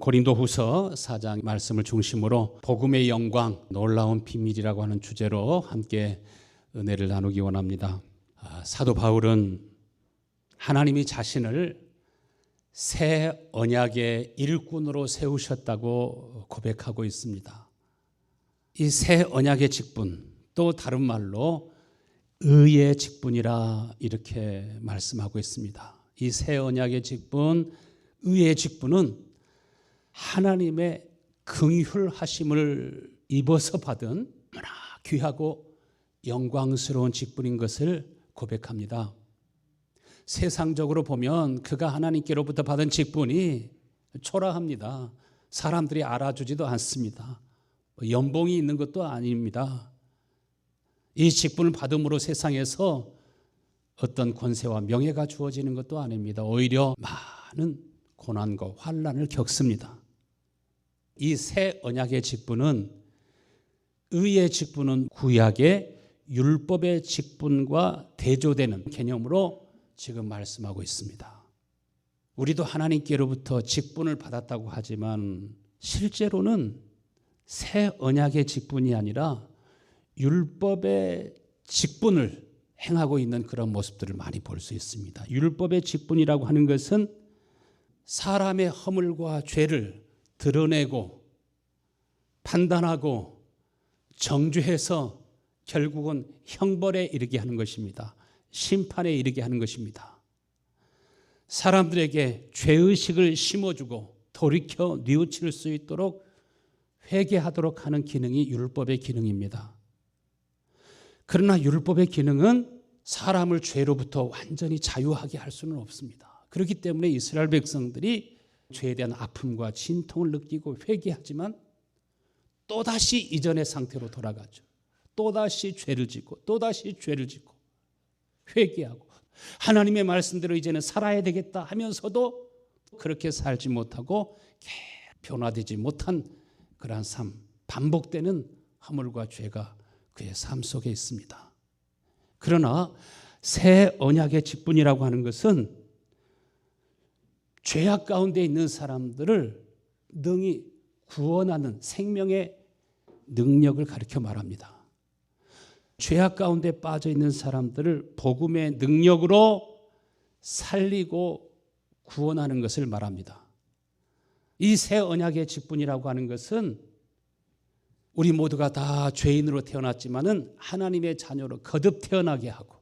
고린도후서 4장 말씀을 중심으로 복음의 영광, 놀라운 비밀이라고 하는 주제로 함께 은혜를 나누기 원합니다. 사도 바울은 하나님이 자신을 새 언약의 일꾼으로 세우셨다고 고백하고 있습니다. 이 새 언약의 직분, 또 다른 말로 의의 직분이라 이렇게 말씀하고 있습니다. 이 새 언약의 직분, 의의 직분은 하나님의 긍휼하심을 입어서 받은 너무나 귀하고 영광스러운 직분인 것을 고백합니다. 세상적으로 보면 그가 하나님께로부터 받은 직분이 초라합니다. 사람들이 알아주지도 않습니다. 연봉이 있는 것도 아닙니다. 이 직분을 받음으로 세상에서 어떤 권세와 명예가 주어지는 것도 아닙니다. 오히려 많은 고난과 환난을 겪습니다. 이 새 언약의 직분은, 의의 직분은 구약의 율법의 직분과 대조되는 개념으로 지금 말씀하고 있습니다. 우리도 하나님께로부터 직분을 받았다고 하지만 실제로는 새 언약의 직분이 아니라 율법의 직분을 행하고 있는 그런 모습들을 많이 볼 수 있습니다. 율법의 직분이라고 하는 것은 사람의 허물과 죄를 드러내고 판단하고 정죄해서 결국은 형벌에 이르게 하는 것입니다. 심판에 이르게 하는 것입니다. 사람들에게 죄의식을 심어주고 돌이켜 뉘우칠 수 있도록 회개하도록 하는 기능이 율법의 기능입니다. 그러나 율법의 기능은 사람을 죄로부터 완전히 자유하게 할 수는 없습니다. 그렇기 때문에 이스라엘 백성들이 죄에 대한 아픔과 진통을 느끼고 회개하지만 또다시 이전의 상태로 돌아가죠. 또다시 죄를 짓고 또다시 죄를 짓고 회개하고 하나님의 말씀대로 이제는 살아야 되겠다 하면서도 그렇게 살지 못하고 변화되지 못한 그러한 삶, 반복되는 허물과 죄가 그의 삶 속에 있습니다. 그러나 새 언약의 직분이라고 하는 것은 죄악 가운데 있는 사람들을 능히 구원하는 생명의 능력을 가리켜 말합니다. 죄악 가운데 빠져 있는 사람들을 복음의 능력으로 살리고 구원하는 것을 말합니다. 이 새 언약의 직분이라고 하는 것은 우리 모두가 다 죄인으로 태어났지만은 하나님의 자녀로 거듭 태어나게 하고,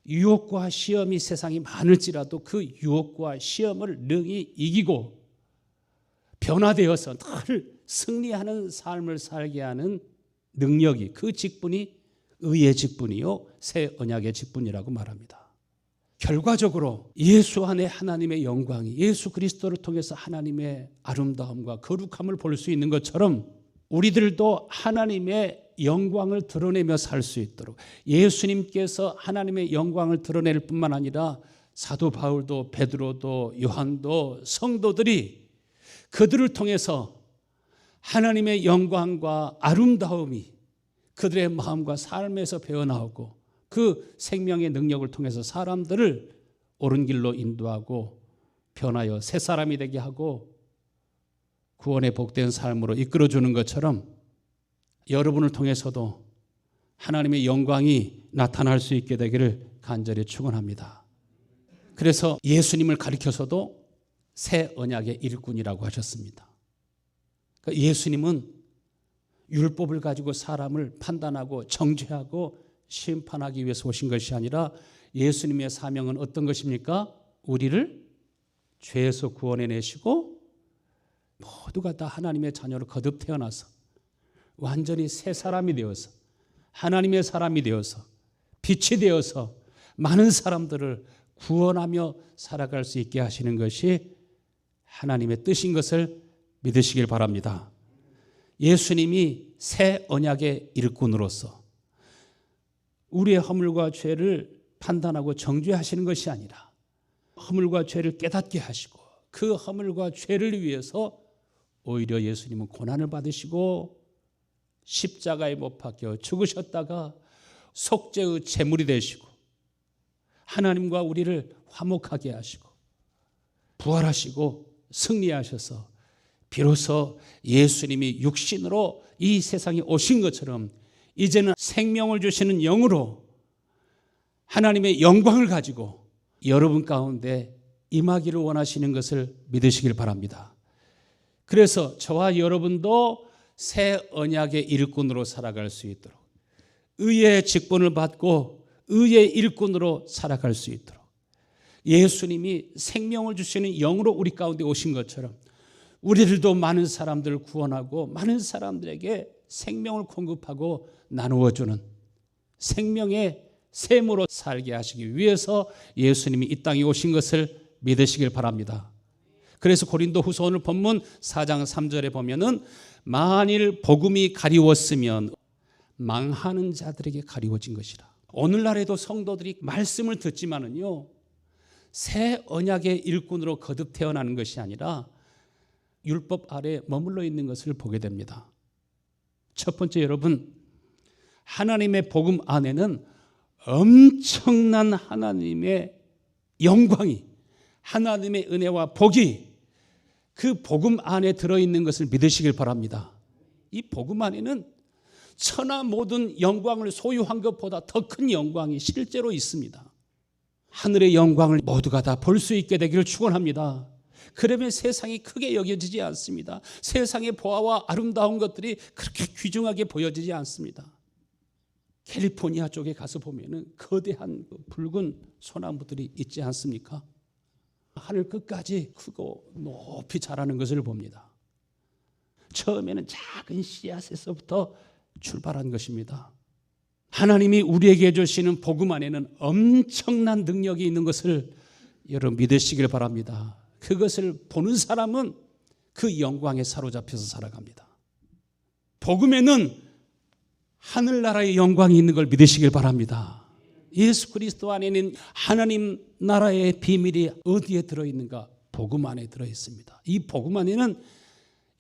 유혹과 시험이 세상이 많을지라도 그 유혹과 시험을 능히 이기고 변화되어서 늘 승리하는 삶을 살게 하는 능력이, 그 직분이 의의 직분이요 새 언약의 직분이라고 말합니다. 결과적으로 예수 안에 하나님의 영광이, 예수 그리스도를 통해서 하나님의 아름다움과 거룩함을 볼 수 있는 것처럼 우리들도 하나님의 영광을 드러내며 살 수 있도록, 예수님께서 하나님의 영광을 드러낼 뿐만 아니라 사도 바울도 베드로도 요한도 성도들이 그들을 통해서 하나님의 영광과 아름다움이 그들의 마음과 삶에서 배어나오고 그 생명의 능력을 통해서 사람들을 옳은 길로 인도하고 변하여 새 사람이 되게 하고 구원의 복된 삶으로 이끌어주는 것처럼 여러분을 통해서도 하나님의 영광이 나타날 수 있게 되기를 간절히 축원합니다. 그래서 예수님을 가리켜서도 새 언약의 일꾼이라고 하셨습니다. 그러니까 예수님은 율법을 가지고 사람을 판단하고 정죄하고 심판하기 위해서 오신 것이 아니라 예수님의 사명은 어떤 것입니까? 우리를 죄에서 구원해내시고 모두가 다 하나님의 자녀로 거듭 태어나서 완전히 새 사람이 되어서 하나님의 사람이 되어서 빛이 되어서 많은 사람들을 구원하며 살아갈 수 있게 하시는 것이 하나님의 뜻인 것을 믿으시길 바랍니다. 예수님이 새 언약의 일꾼으로서 우리의 허물과 죄를 판단하고 정죄하시는 것이 아니라 허물과 죄를 깨닫게 하시고 그 허물과 죄를 위해서 오히려 예수님은 고난을 받으시고 십자가에 못 박혀 죽으셨다가 속죄의 제물이 되시고 하나님과 우리를 화목하게 하시고 부활하시고 승리하셔서 비로소 예수님이 육신으로 이 세상에 오신 것처럼 이제는 생명을 주시는 영으로 하나님의 영광을 가지고 여러분 가운데 임하기를 원하시는 것을 믿으시길 바랍니다. 그래서 저와 여러분도 새 언약의 일꾼으로 살아갈 수 있도록, 의의 직분을 받고 의의 일꾼으로 살아갈 수 있도록, 예수님이 생명을 주시는 영으로 우리 가운데 오신 것처럼 우리들도 많은 사람들을 구원하고 많은 사람들에게 생명을 공급하고 나누어주는 생명의 샘으로 살게 하시기 위해서 예수님이 이 땅에 오신 것을 믿으시길 바랍니다. 그래서 고린도후서 오늘 본문 4장 3절에 보면은 만일 복음이 가리웠으면 망하는 자들에게 가리워진 것이라. 오늘날에도 성도들이 말씀을 듣지만은요, 새 언약의 일꾼으로 거듭 태어나는 것이 아니라 율법 아래 머물러 있는 것을 보게 됩니다. 첫 번째, 여러분, 하나님의 복음 안에는 엄청난 하나님의 영광이, 하나님의 은혜와 복이 그 복음 안에 들어있는 것을 믿으시길 바랍니다. 이 복음 안에는 천하 모든 영광을 소유한 것보다 더 큰 영광이 실제로 있습니다. 하늘의 영광을 모두가 다 볼 수 있게 되기를 축원합니다. 그러면 세상이 크게 여겨지지 않습니다. 세상의 보아와 아름다운 것들이 그렇게 귀중하게 보여지지 않습니다. 캘리포니아 쪽에 가서 보면은 거대한 붉은 소나무들이 있지 않습니까? 하늘 끝까지 크고 높이 자라는 것을 봅니다. 처음에는 작은 씨앗에서부터 출발한 것입니다. 하나님이 우리에게 주시는 복음 안에는 엄청난 능력이 있는 것을 여러분 믿으시길 바랍니다. 그것을 보는 사람은 그 영광에 사로잡혀서 살아갑니다. 복음에는 하늘나라의 영광이 있는 걸 믿으시길 바랍니다. 예수 그리스도 안에는 하나님 나라의 비밀이 어디에 들어있는가? 복음 안에 들어있습니다. 이 복음 안에는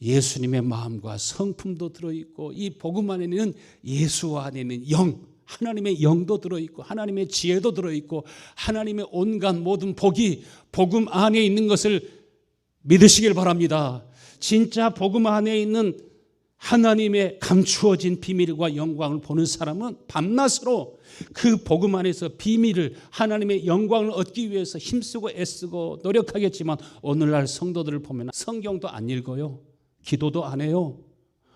예수님의 마음과 성품도 들어있고, 이 복음 안에는 예수 안에는 영, 하나님의 영도 들어있고, 하나님의 지혜도 들어있고, 하나님의 온갖 모든 복이 복음 안에 있는 것을 믿으시길 바랍니다. 진짜 복음 안에 있는 하나님의 감추어진 비밀과 영광을 보는 사람은 밤낮으로 그 복음 안에서 비밀을, 하나님의 영광을 얻기 위해서 힘쓰고 애쓰고 노력하겠지만, 오늘날 성도들을 보면 성경도 안 읽어요. 기도도 안 해요.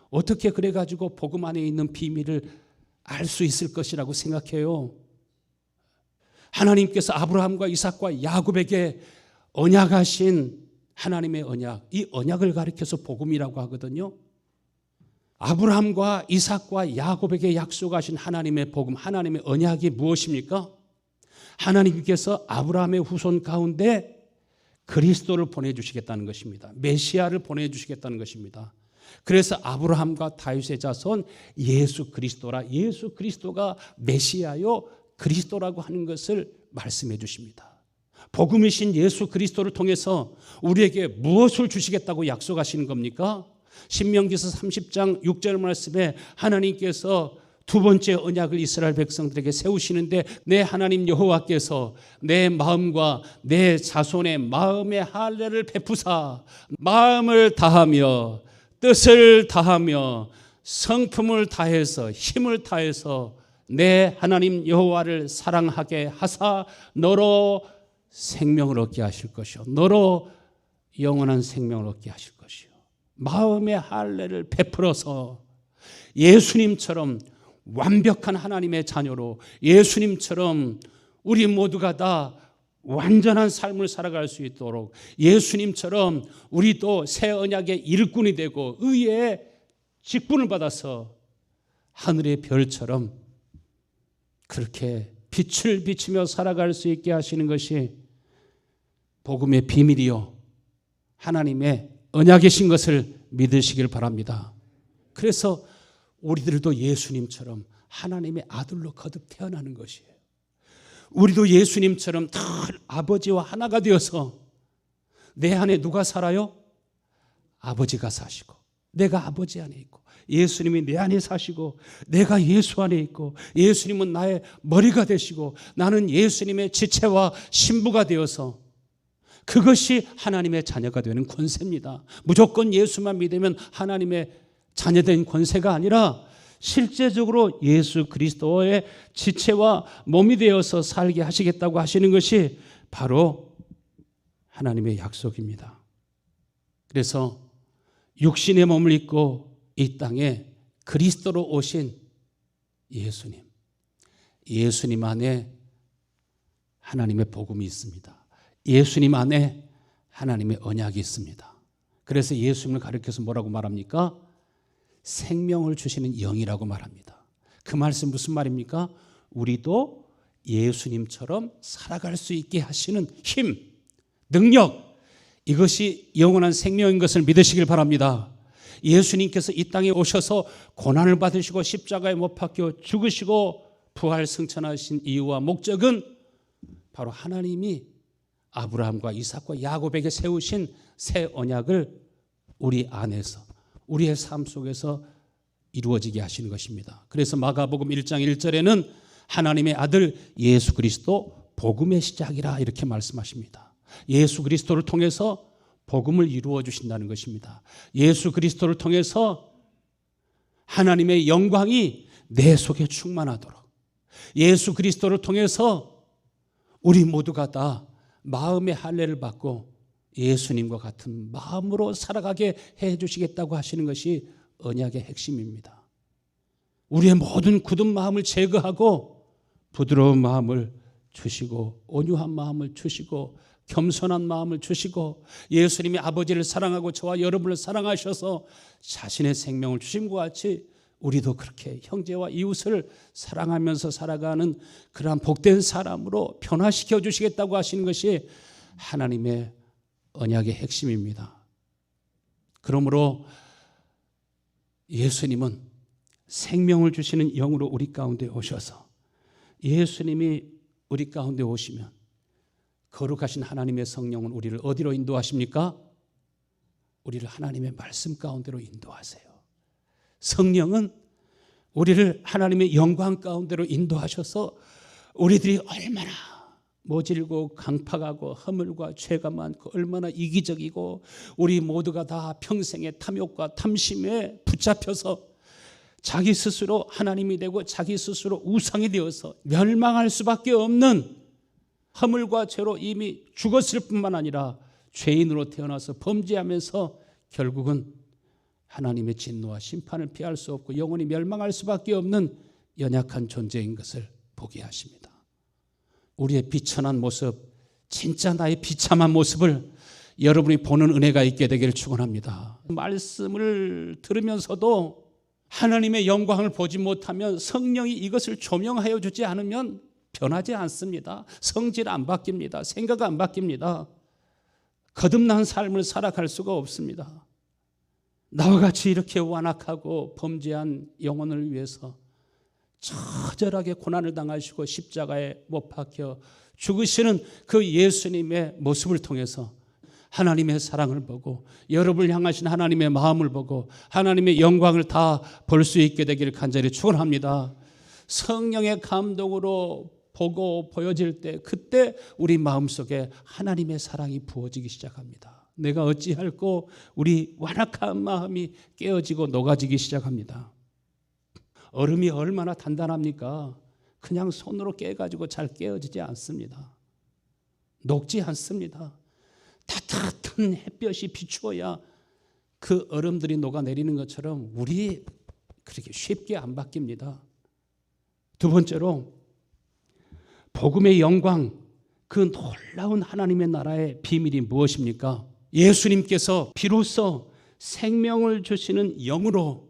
어떻게 그래가지고 복음 안에 있는 비밀을 알 수 있을 것이라고 생각해요? 하나님께서 아브라함과 이삭과 야곱에게 언약하신 하나님의 언약, 이 언약을 가리켜서 복음이라고 하거든요. 아브라함과 이삭과 야곱에게 약속하신 하나님의 복음, 하나님의 언약이 무엇입니까? 하나님께서 아브라함의 후손 가운데 그리스도를 보내주시겠다는 것입니다. 메시아를 보내주시겠다는 것입니다. 그래서 아브라함과 다윗의 자손 예수 그리스도라, 예수 그리스도가 메시아요 그리스도라고 하는 것을 말씀해 주십니다. 복음이신 예수 그리스도를 통해서 우리에게 무엇을 주시겠다고 약속하시는 겁니까? 신명기서 30장 6절 말씀에 하나님께서 두 번째 언약을 이스라엘 백성들에게 세우시는데, 내 하나님 여호와께서 내 마음과 내 자손의 마음의 할례를 베푸사 마음을 다하며 뜻을 다하며 성품을 다해서 힘을 다해서 내 하나님 여호와를 사랑하게 하사 너로 생명을 얻게 하실 것이요, 너로 영원한 생명을 얻게 하실 것이요, 마음의 할례를 베풀어서 예수님처럼 완벽한 하나님의 자녀로, 예수님처럼 우리 모두가 다 완전한 삶을 살아갈 수 있도록, 예수님처럼 우리도 새 언약의 일꾼이 되고 의의 직분을 받아서 하늘의 별처럼 그렇게 빛을 비추며 살아갈 수 있게 하시는 것이 복음의 비밀이요 하나님의 언약이신 것을 믿으시길 바랍니다. 그래서 우리들도 예수님처럼 하나님의 아들로 거듭 태어나는 것이에요. 우리도 예수님처럼 다 아버지와 하나가 되어서, 내 안에 누가 살아요? 아버지가 사시고 내가 아버지 안에 있고, 예수님이 내 안에 사시고 내가 예수 안에 있고, 예수님은 나의 머리가 되시고 나는 예수님의 지체와 신부가 되어서 그것이 하나님의 자녀가 되는 권세입니다. 무조건 예수만 믿으면 하나님의 자녀된 권세가 아니라 실제적으로 예수 그리스도의 지체와 몸이 되어서 살게 하시겠다고 하시는 것이 바로 하나님의 약속입니다. 그래서 육신의 몸을 입고 이 땅에 그리스도로 오신 예수님 안에 하나님의 복음이 있습니다. 예수님 안에 하나님의 언약이 있습니다. 그래서 예수님을 가리켜서 뭐라고 말합니까? 생명을 주시는 영이라고 말합니다. 그 말씀 무슨 말입니까? 우리도 예수님처럼 살아갈 수 있게 하시는 힘, 능력, 이것이 영원한 생명인 것을 믿으시길 바랍니다. 예수님께서 이 땅에 오셔서 고난을 받으시고 십자가에 못 박혀 죽으시고 부활 승천하신 이유와 목적은 바로 하나님이 아브라함과 이삭과 야곱에게 세우신 새 언약을 우리 안에서, 우리의 삶 속에서 이루어지게 하시는 것입니다. 그래서 마가복음 1장 1절에는 하나님의 아들 예수 그리스도 복음의 시작이라 이렇게 말씀하십니다. 예수 그리스도를 통해서 복음을 이루어 주신다는 것입니다. 예수 그리스도를 통해서 하나님의 영광이 내 속에 충만하도록, 예수 그리스도를 통해서 우리 모두가 다 마음의 할례를 받고 예수님과 같은 마음으로 살아가게 해 주시겠다고 하시는 것이 언약의 핵심입니다. 우리의 모든 굳은 마음을 제거하고 부드러운 마음을 주시고 온유한 마음을 주시고 겸손한 마음을 주시고 예수님이 아버지를 사랑하고 저와 여러분을 사랑하셔서 자신의 생명을 주신 것 같이 우리도 그렇게 형제와 이웃을 사랑하면서 살아가는 그러한 복된 사람으로 변화시켜 주시겠다고 하시는 것이 하나님의 언약의 핵심입니다. 그러므로 예수님은 생명을 주시는 영으로 우리 가운데 오셔서 예수님이 우리 가운데 오시면 거룩하신 하나님의 성령은 우리를 어디로 인도하십니까? 우리를 하나님의 말씀 가운데로 인도하세요. 성령은 우리를 하나님의 영광 가운데로 인도하셔서 우리들이 얼마나 모질고 강팍하고 허물과 죄가 많고 얼마나 이기적이고 우리 모두가 다 평생의 탐욕과 탐심에 붙잡혀서 자기 스스로 하나님이 되고 자기 스스로 우상이 되어서 멸망할 수밖에 없는 허물과 죄로 이미 죽었을 뿐만 아니라 죄인으로 태어나서 범죄하면서 결국은 하나님의 진노와 심판을 피할 수 없고 영원히 멸망할 수밖에 없는 연약한 존재인 것을 보게 하십니다. 우리의 비천한 모습, 진짜 나의 비참한 모습을 여러분이 보는 은혜가 있게 되기를 축원합니다. 말씀을 들으면서도 하나님의 영광을 보지 못하면 성령이 이것을 조명하여 주지 않으면 변하지 않습니다. 성질 안 바뀝니다. 생각 안 바뀝니다. 거듭난 삶을 살아갈 수가 없습니다. 나와 같이 이렇게 완악하고 범죄한 영혼을 위해서 처절하게 고난을 당하시고 십자가에 못 박혀 죽으시는 그 예수님의 모습을 통해서 하나님의 사랑을 보고 여러분을 향하신 하나님의 마음을 보고 하나님의 영광을 다 볼 수 있게 되기를 간절히 축원합니다. 성령의 감동으로 보고 보여질 때 그때 우리 마음속에 하나님의 사랑이 부어지기 시작합니다. 내가 어찌할꼬 우리 완악한 마음이 깨어지고 녹아지기 시작합니다. 얼음이 얼마나 단단합니까? 그냥 손으로 깨가지고 잘 깨어지지 않습니다. 녹지 않습니다. 따뜻한 햇볕이 비추어야 그 얼음들이 녹아내리는 것처럼 우리 그렇게 쉽게 안 바뀝니다. 두 번째로 복음의 영광, 그 놀라운 하나님의 나라의 비밀이 무엇입니까? 예수님께서 비로소 생명을 주시는 영으로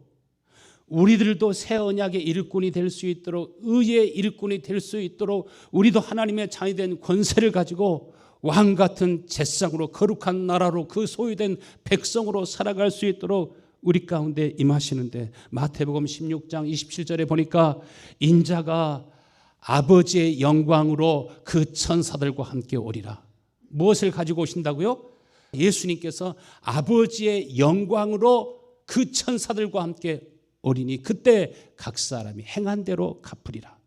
우리들도 새 언약의 일꾼이 될 수 있도록 의의 일꾼이 될 수 있도록 우리도 하나님의 자녀이 된 권세를 가지고 왕 같은 제상으로 거룩한 나라로 그 소유된 백성으로 살아갈 수 있도록 우리 가운데 임하시는데 마태복음 16장 27절에 보니까 인자가 아버지의 영광으로 그 천사들과 함께 오리라. 무엇을 가지고 오신다고요? 예수님께서 아버지의 영광으로 그 천사들과 함께 오리니 그때 각 사람이 행한 대로 갚으리라.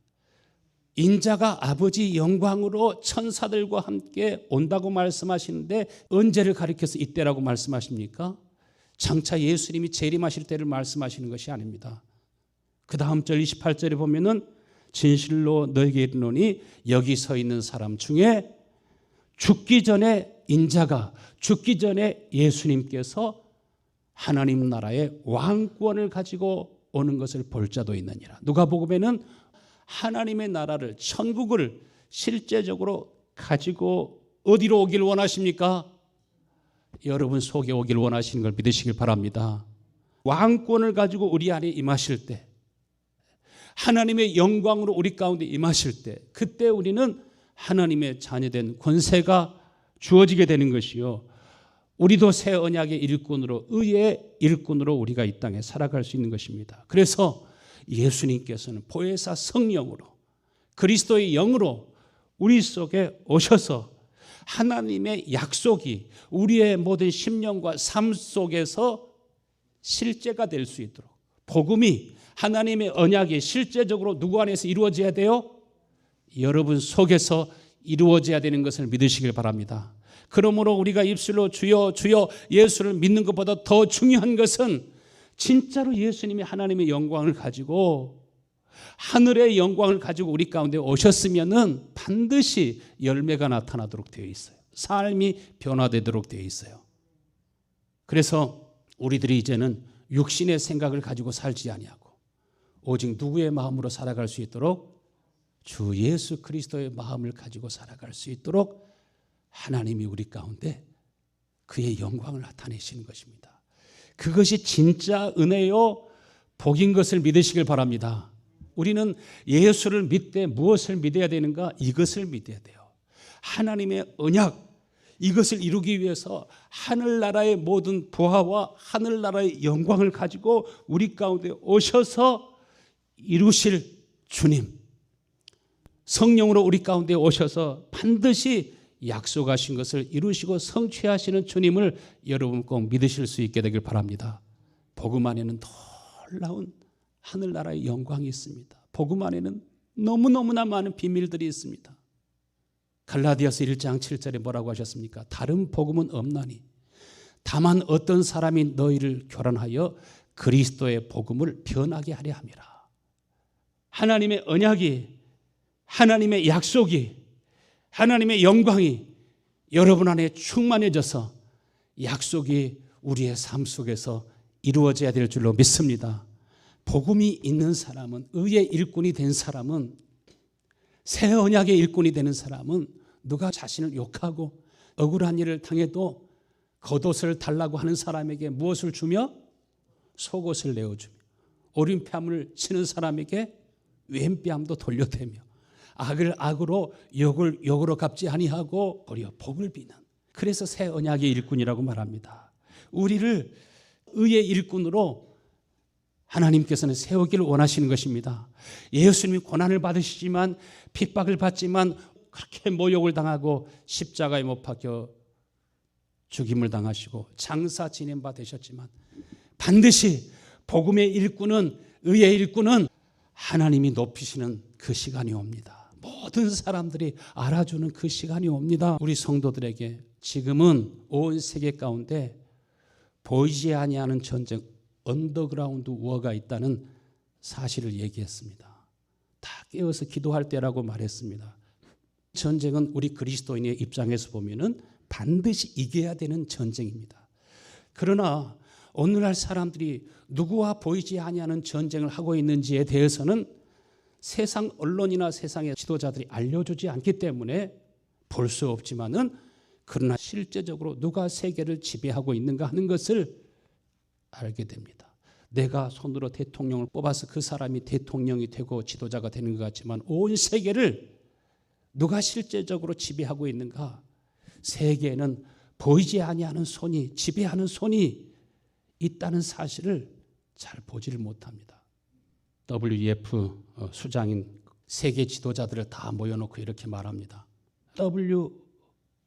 인자가 아버지 영광으로 천사들과 함께 온다고 말씀하시는데 언제를 가리켜서 이때라고 말씀하십니까? 장차 예수님이 재림하실 때를 말씀하시는 것이 아닙니다. 그 다음 절 28절에 보면은 진실로 너에게 이르노니 여기 서 있는 사람 중에 죽기 전에 인자가, 죽기 전에 예수님께서 하나님 나라의 왕권을 가지고 오는 것을 볼 자도 있느니라. 누가복음에는 하나님의 나라를, 천국을 실제적으로 가지고 어디로 오길 원하십니까? 여러분 속에 오길 원하시는 걸 믿으시길 바랍니다. 왕권을 가지고 우리 안에 임하실 때, 하나님의 영광으로 우리 가운데 임하실 때, 그때 우리는 하나님의 자녀된 권세가 주어지게 되는 것이요, 우리도 새 언약의 일꾼으로, 의의 일꾼으로 우리가 이 땅에 살아갈 수 있는 것입니다. 그래서 예수님께서는 보혜사 성령으로, 그리스도의 영으로 우리 속에 오셔서 하나님의 약속이 우리의 모든 심령과 삶 속에서 실제가 될 수 있도록, 복음이, 하나님의 언약이 실제적으로 누구 안에서 이루어져야 돼요? 여러분 속에서 이루어져야 되는 것을 믿으시길 바랍니다. 그러므로 우리가 입술로 주여 주여 예수를 믿는 것보다 더 중요한 것은 진짜로 예수님이 하나님의 영광을 가지고, 하늘의 영광을 가지고 우리 가운데 오셨으면은 반드시 열매가 나타나도록 되어 있어요. 삶이 변화되도록 되어 있어요. 그래서 우리들이 이제는 육신의 생각을 가지고 살지 아니하고 오직 누구의 마음으로 살아갈 수 있도록, 주 예수 그리스도의 마음을 가지고 살아갈 수 있도록 하나님이 우리 가운데 그의 영광을 나타내시는 것입니다. 그것이 진짜 은혜요 복인 것을 믿으시길 바랍니다. 우리는 예수를 믿되 무엇을 믿어야 되는가? 이것을 믿어야 돼요. 하나님의 언약, 이것을 이루기 위해서 하늘나라의 모든 부하와 하늘나라의 영광을 가지고 우리 가운데 오셔서 이루실 주님, 성령으로 우리 가운데 오셔서 반드시 약속하신 것을 이루시고 성취하시는 주님을 여러분 꼭 믿으실 수 있게 되길 바랍니다. 복음 안에는 놀라운 하늘나라의 영광이 있습니다. 복음 안에는 너무너무나 많은 비밀들이 있습니다. 갈라디아서 1장 7절에 뭐라고 하셨습니까? 다른 복음은 없나니 다만 어떤 사람이 너희를 교란하여 그리스도의 복음을 변하게 하려 함이라. 하나님의 언약이, 하나님의 약속이, 하나님의 영광이 여러분 안에 충만해져서 약속이 우리의 삶 속에서 이루어져야 될 줄로 믿습니다. 복음이 있는 사람은, 의의 일꾼이 된 사람은, 새 언약의 일꾼이 되는 사람은 누가 자신을 욕하고 억울한 일을 당해도 겉옷을 달라고 하는 사람에게 무엇을 주며? 속옷을 내어주며, 오른뺨을 치는 사람에게 왼뺨도 돌려대며, 악을 악으로 욕을 욕으로 갚지 아니하고 오히려 복을 비는, 그래서 새 언약의 일꾼이라고 말합니다. 우리를 의의 일꾼으로 하나님께서는 세우기를 원하시는 것입니다. 예수님이 고난을 받으시지만, 핍박을 받지만, 그렇게 모욕을 당하고 십자가에 못 박혀 죽임을 당하시고 장사 지낸 바 되셨지만, 반드시 복음의 일꾼은, 의의 일꾼은 하나님이 높이시는 그 시간이 옵니다. 모든 사람들이 알아주는 그 시간이 옵니다. 우리 성도들에게 지금은 온 세계 가운데 보이지 아니하는 전쟁, 언더그라운드 워가 있다는 사실을 얘기했습니다. 다 깨어서 기도할 때라고 말했습니다. 전쟁은 우리 그리스도인의 입장에서 보면은 반드시 이겨야 되는 전쟁입니다. 그러나 오늘날 사람들이 누구와 보이지 아니하는 전쟁을 하고 있는지에 대해서는 세상 언론이나 세상의 지도자들이 알려주지 않기 때문에 볼 수 없지만은, 그러나 실제적으로 누가 세계를 지배하고 있는가 하는 것을 알게 됩니다. 내가 손으로 대통령을 뽑아서 그 사람이 대통령이 되고 지도자가 되는 것 같지만 온 세계를 누가 실제적으로 지배하고 있는가? 세계에는 보이지 아니하는 손이, 지배하는 손이 있다는 사실을 잘 보지를 못합니다. WEF 수장인 세계 지도자들을 다 모여놓고 이렇게 말합니다.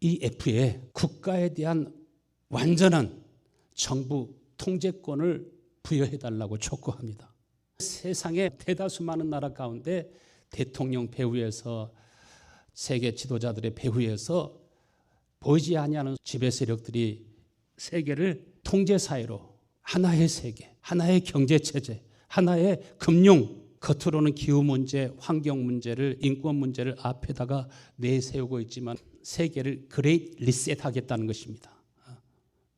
WEF에 국가에 대한 완전한 정부 통제권을 부여해달라고 촉구합니다. 세상의 대다수 많은 나라 가운데 대통령 배후에서 세계 지도자들의 배후에서 보이지 아니하는 지배 세력들이 세계를 통제 사회로 하나의 세계, 하나의 경제 체제, 하나의 금융, 겉으로는 기후 문제, 환경 문제를, 인권 문제를 앞에다가 내세우고 있지만 세계를 그레이트 리셋하겠다는 것입니다.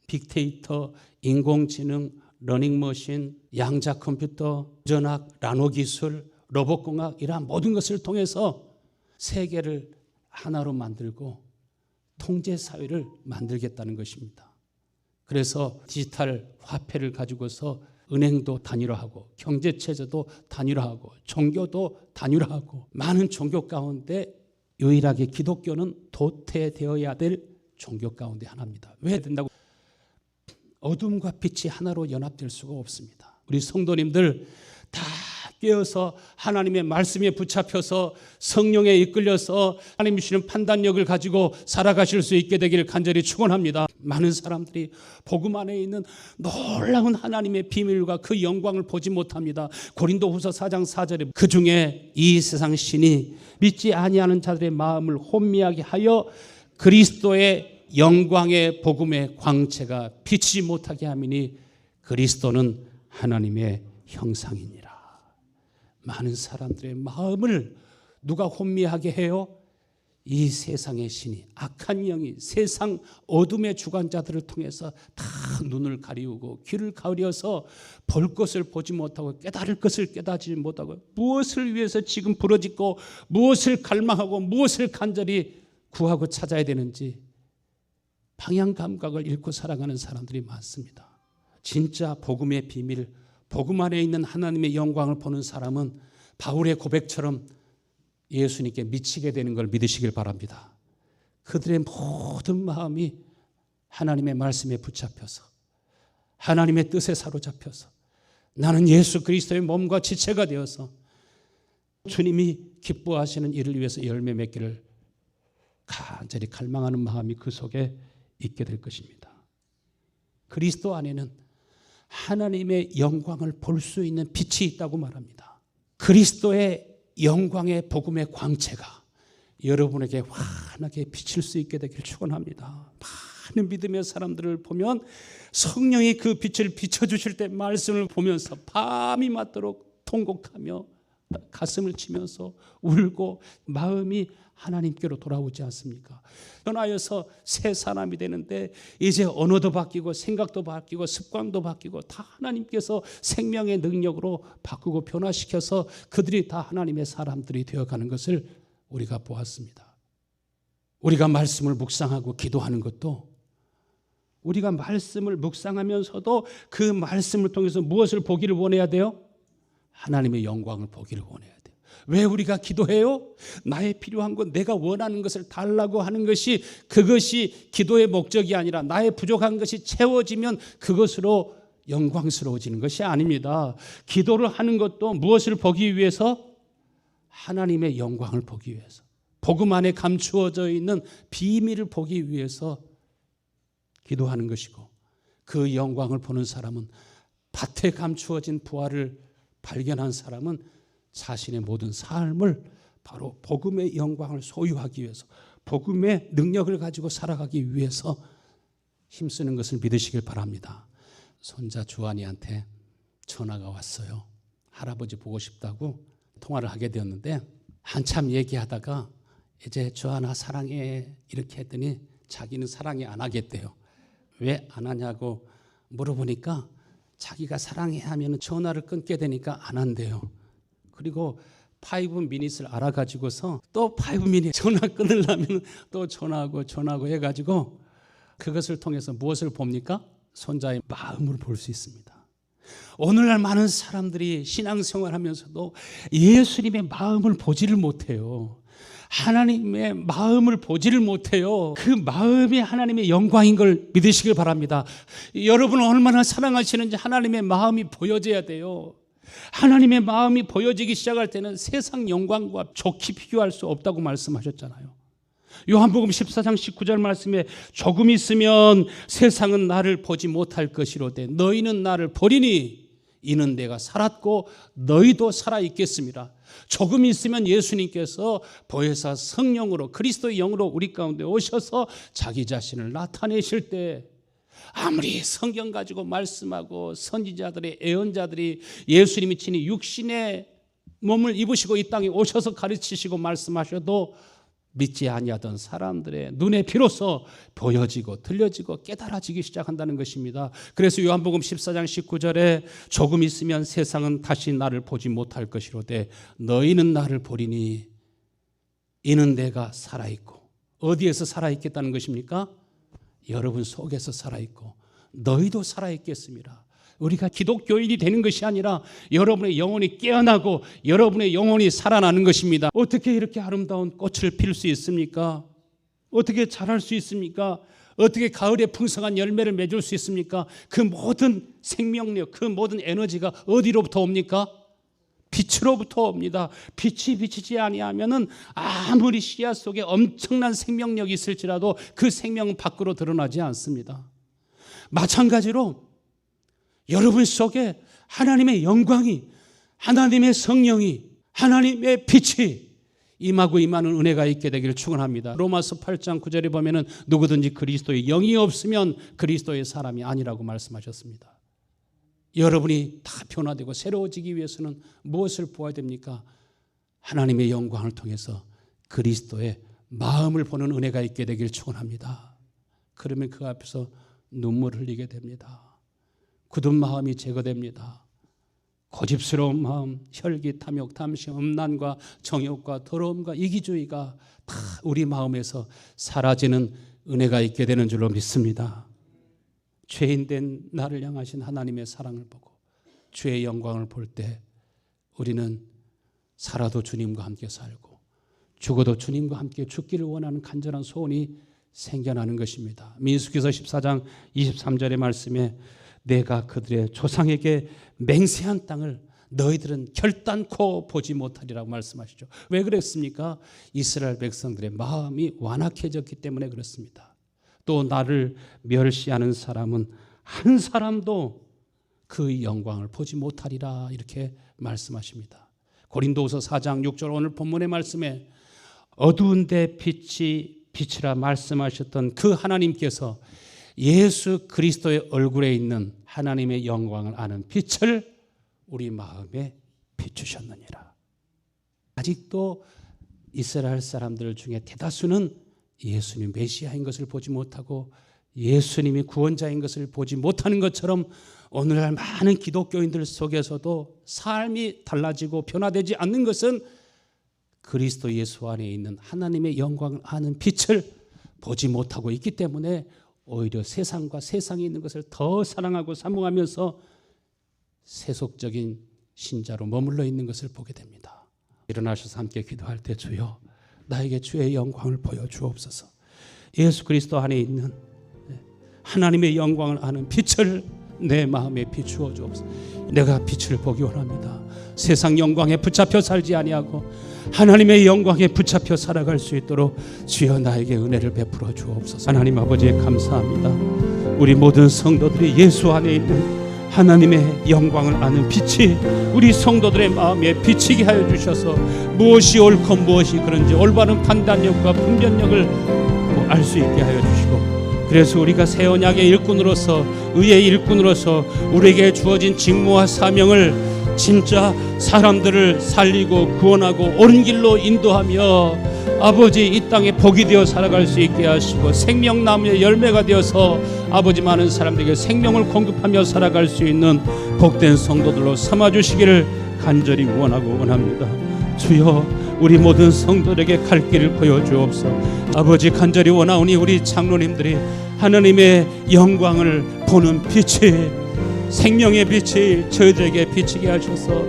빅데이터, 인공지능, 러닝머신, 양자 컴퓨터, 전학, 나노기술, 로봇공학 이러한 모든 것을 통해서 세계를 하나로 만들고 통제사회를 만들겠다는 것입니다. 그래서 디지털 화폐를 가지고서 은행도 단일화하고 경제체제도 단일화하고 종교도 단일화하고 많은 종교 가운데 유일하게 기독교는 도태되어야 될 종교 가운데 하나입니다. 왜 된다고? 어둠과 빛이 하나로 연합될 수가 없습니다. 우리 성도님들 다 깨어서 하나님의 말씀에 붙잡혀서 성령에 이끌려서 하나님 주시는 판단력을 가지고 살아가실 수 있게 되기를 간절히 축원합니다. 많은 사람들이 복음 안에 있는 놀라운 하나님의 비밀과 그 영광을 보지 못합니다. 고린도후서 4장 4절에 그중에 이 세상 신이 믿지 아니하는 자들의 마음을 혼미하게 하여 그리스도의 영광의 복음의 광채가 비치지 못하게 함이니 그리스도는 하나님의 형상이니라. 많은 사람들의 마음을 누가 혼미하게 해요? 이 세상의 신이, 악한 영이 세상 어둠의 주관자들을 통해서 다 눈을 가리우고 귀를 가려서 볼 것을 보지 못하고 깨달을 것을 깨닫지 못하고 무엇을 위해서 지금 부러지고 무엇을 갈망하고 무엇을 간절히 구하고 찾아야 되는지 방향 감각을 잃고 살아가는 사람들이 많습니다. 진짜 복음의 비밀, 복음 안에 있는 하나님의 영광을 보는 사람은 바울의 고백처럼 예수님께 미치게 되는 걸 믿으시길 바랍니다. 그들의 모든 마음이 하나님의 말씀에 붙잡혀서 하나님의 뜻에 사로잡혀서 나는 예수 그리스도의 몸과 지체가 되어서 주님이 기뻐하시는 일을 위해서 열매 맺기를 간절히 갈망하는 마음이 그 속에 있게 될 것입니다. 그리스도 안에는 하나님의 영광을 볼 수 있는 빛이 있다고 말합니다. 그리스도의 영광의 복음의 광채가 여러분에게 환하게 비칠 수 있게 되기를 축원합니다. 많은 믿음의 사람들을 보면 성령이 그 빛을 비춰주실 때 말씀을 보면서 밤이 맞도록 통곡하며 가슴을 치면서 울고 마음이 하나님께로 돌아오지 않습니까? 변하여서 새 사람이 되는데 이제 언어도 바뀌고 생각도 바뀌고 습관도 바뀌고 다 하나님께서 생명의 능력으로 바꾸고 변화시켜서 그들이 다 하나님의 사람들이 되어가는 것을 우리가 보았습니다. 우리가 말씀을 묵상하고 기도하는 것도 우리가 말씀을 묵상하면서도 그 말씀을 통해서 무엇을 보기를 원해야 돼요? 하나님의 영광을 보기를 원해야 돼요. 왜 우리가 기도해요? 나의 필요한 것, 내가 원하는 것을 달라고 하는 것이 그것이 기도의 목적이 아니라 나의 부족한 것이 채워지면 그것으로 영광스러워지는 것이 아닙니다. 기도를 하는 것도 무엇을 보기 위해서? 하나님의 영광을 보기 위해서, 복음 안에 감추어져 있는 비밀을 보기 위해서 기도하는 것이고, 그 영광을 보는 사람은, 밭에 감추어진 부활을 발견한 사람은 자신의 모든 삶을 바로 복음의 영광을 소유하기 위해서, 복음의 능력을 가지고 살아가기 위해서 힘쓰는 것을 믿으시길 바랍니다. 손자 주한이한테 전화가 왔어요. 할아버지 보고 싶다고 통화를 하게 되었는데, 한참 얘기하다가 이제 주한아 사랑해 이렇게 했더니 자기는 사랑해 안 하겠대요. 왜 안 하냐고 물어보니까 자기가 사랑해 하면 전화를 끊게 되니까 안 한대요. 그리고 5미닛을 알아가지고서 또 5미닛 전화 끊으려면 또 전화하고 해가지고 그것을 통해서 무엇을 봅니까? 손자의 마음을 볼 수 있습니다. 오늘날 많은 사람들이 신앙생활 하면서도 예수님의 마음을 보지를 못해요. 하나님의 마음을 보지를 못해요. 그 마음이 하나님의 영광인 걸 믿으시길 바랍니다. 여러분을 얼마나 사랑하시는지 하나님의 마음이 보여져야 돼요. 하나님의 마음이 보여지기 시작할 때는 세상 영광과 좋게 비교할 수 없다고 말씀하셨잖아요. 요한복음 14장 19절 말씀에 조금 있으면 세상은 나를 보지 못할 것이로되 너희는 나를 보리니 이는 내가 살았고 너희도 살아있겠습니다. 조금 있으면 예수님께서 보혜사 성령으로 그리스도의 영으로 우리 가운데 오셔서 자기 자신을 나타내실 때 아무리 성경 가지고 말씀하고 선지자들의 예언자들이 예수님이 친히 육신의 몸을 입으시고 이 땅에 오셔서 가르치시고 말씀하셔도 믿지 아니하던 사람들의 눈에 비로소 보여지고 들려지고 깨달아지기 시작한다는 것입니다. 그래서 요한복음 14장 19절에 조금 있으면 세상은 다시 나를 보지 못할 것이로되 너희는 나를 보리니 이는 내가 살아있고. 어디에서 살아있겠다는 것입니까? 여러분 속에서 살아있고 너희도 살아있겠습니다. 우리가 기독교인이 되는 것이 아니라 여러분의 영혼이 깨어나고 여러분의 영혼이 살아나는 것입니다. 어떻게 이렇게 아름다운 꽃을 필 수 있습니까? 어떻게 자랄 수 있습니까? 어떻게 가을에 풍성한 열매를 맺을 수 있습니까? 그 모든 생명력, 그 모든 에너지가 어디로부터 옵니까? 빛으로부터 옵니다. 빛이 비치지 아니하면은 아무리 씨앗 속에 엄청난 생명력이 있을지라도 그 생명은 밖으로 드러나지 않습니다. 마찬가지로 여러분 속에 하나님의 영광이, 하나님의 성령이, 하나님의 빛이 임하고 임하는 은혜가 있게 되기를 축원합니다. 로마서 8장 9절에 보면은 누구든지 그리스도의 영이 없으면 그리스도의 사람이 아니라고 말씀하셨습니다. 여러분이 다 변화되고 새로워지기 위해서는 무엇을 보아야 됩니까? 하나님의 영광을 통해서 그리스도의 마음을 보는 은혜가 있게 되기를 축원합니다. 그러면 그 앞에서 눈물을 흘리게 됩니다. 굳은 마음이 제거됩니다. 고집스러운 마음, 혈기, 탐욕, 탐심, 음란과 정욕과 더러움과 이기주의가 다 우리 마음에서 사라지는 은혜가 있게 되는 줄로 믿습니다. 죄인된 나를 향하신 하나님의 사랑을 보고 주의 영광을 볼 때 우리는 살아도 주님과 함께 살고 죽어도 주님과 함께 죽기를 원하는 간절한 소원이 생겨나는 것입니다. 민수기서 14장 23절의 말씀에 내가 그들의 조상에게 맹세한 땅을 너희들은 결단코 보지 못하리라고 말씀하시죠. 왜 그랬습니까? 이스라엘 백성들의 마음이 완악해졌기 때문에 그렇습니다. 또 나를 멸시하는 사람은 한 사람도 그 영광을 보지 못하리라 이렇게 말씀하십니다. 고린도후서 4장 6절 오늘 본문의 말씀에 어두운 데 빛이라 말씀하셨던 그 하나님께서 예수 그리스도의 얼굴에 있는 하나님의 영광을 아는 빛을 우리 마음에 비추셨느니라. 아직도 이스라엘 사람들 중에 대다수는 예수님 메시아인 것을 보지 못하고 예수님이 구원자인 것을 보지 못하는 것처럼 오늘날 많은 기독교인들 속에서도 삶이 달라지고 변화되지 않는 것은 그리스도 예수 안에 있는 하나님의 영광을 아는 빛을 보지 못하고 있기 때문에 오히려 세상과 세상에 있는 것을 더 사랑하고 사모하면서 세속적인 신자로 머물러 있는 것을 보게 됩니다. 일어나셔서 함께 기도할 때 주여 나에게 주의 영광을 보여주옵소서. 예수 그리스도 안에 있는 하나님의 영광을 아는 빛을 내 마음에 비추어 주옵소서. 내가 빛을 보기 원합니다. 세상 영광에 붙잡혀 살지 아니하고 하나님의 영광에 붙잡혀 살아갈 수 있도록 주여 나에게 은혜를 베풀어 주옵소서. 하나님 아버지 감사합니다. 우리 모든 성도들이 예수 안에 있는 하나님의 영광을 아는 빛이 우리 성도들의 마음에 비치게 하여 주셔서 무엇이 옳고 무엇이 그런지 올바른 판단력과 분별력을 알 수 있게 하여 주시고, 그래서 우리가 새 언약의 일꾼으로서 의의 일꾼으로서 우리에게 주어진 직무와 사명을 진짜 사람들을 살리고 구원하고 옳은 길로 인도하며 아버지 이 땅에 복이 되어 살아갈 수 있게 하시고 생명나무의 열매가 되어서 아버지 많은 사람들에게 생명을 공급하며 살아갈 수 있는 복된 성도들로 삼아주시기를 간절히 원합니다. 주여 우리 모든 성도들에게 갈 길을 보여주옵소서. 아버지 간절히 원하오니 우리 장로님들이 하나님의 영광을 보는 빛이 생명의 빛이 저희들에게 비치게 하셔서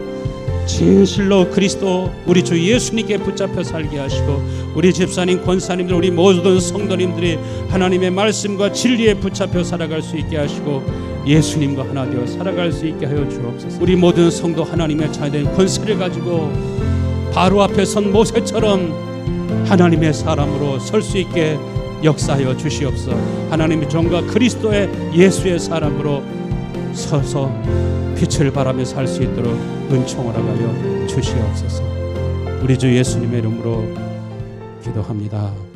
진실로 그리스도 우리 주 예수님께 붙잡혀 살게 하시고 우리 집사님 권사님들 우리 모든 성도님들이 하나님의 말씀과 진리에 붙잡혀 살아갈 수 있게 하시고 예수님과 하나 되어 살아갈 수 있게 하여 주옵소서. 우리 모든 성도 하나님의 자녀된 권세를 가지고 바로 앞에 선 모세처럼 하나님의 사람으로 설 수 있게 역사하여 주시옵소서. 하나님의 종과 그리스도의 예수의 사람으로 서서 빛을 발하며 살 수 있도록 은총을 하여 주시옵소서. 우리 주 예수님의 이름으로 기도합니다.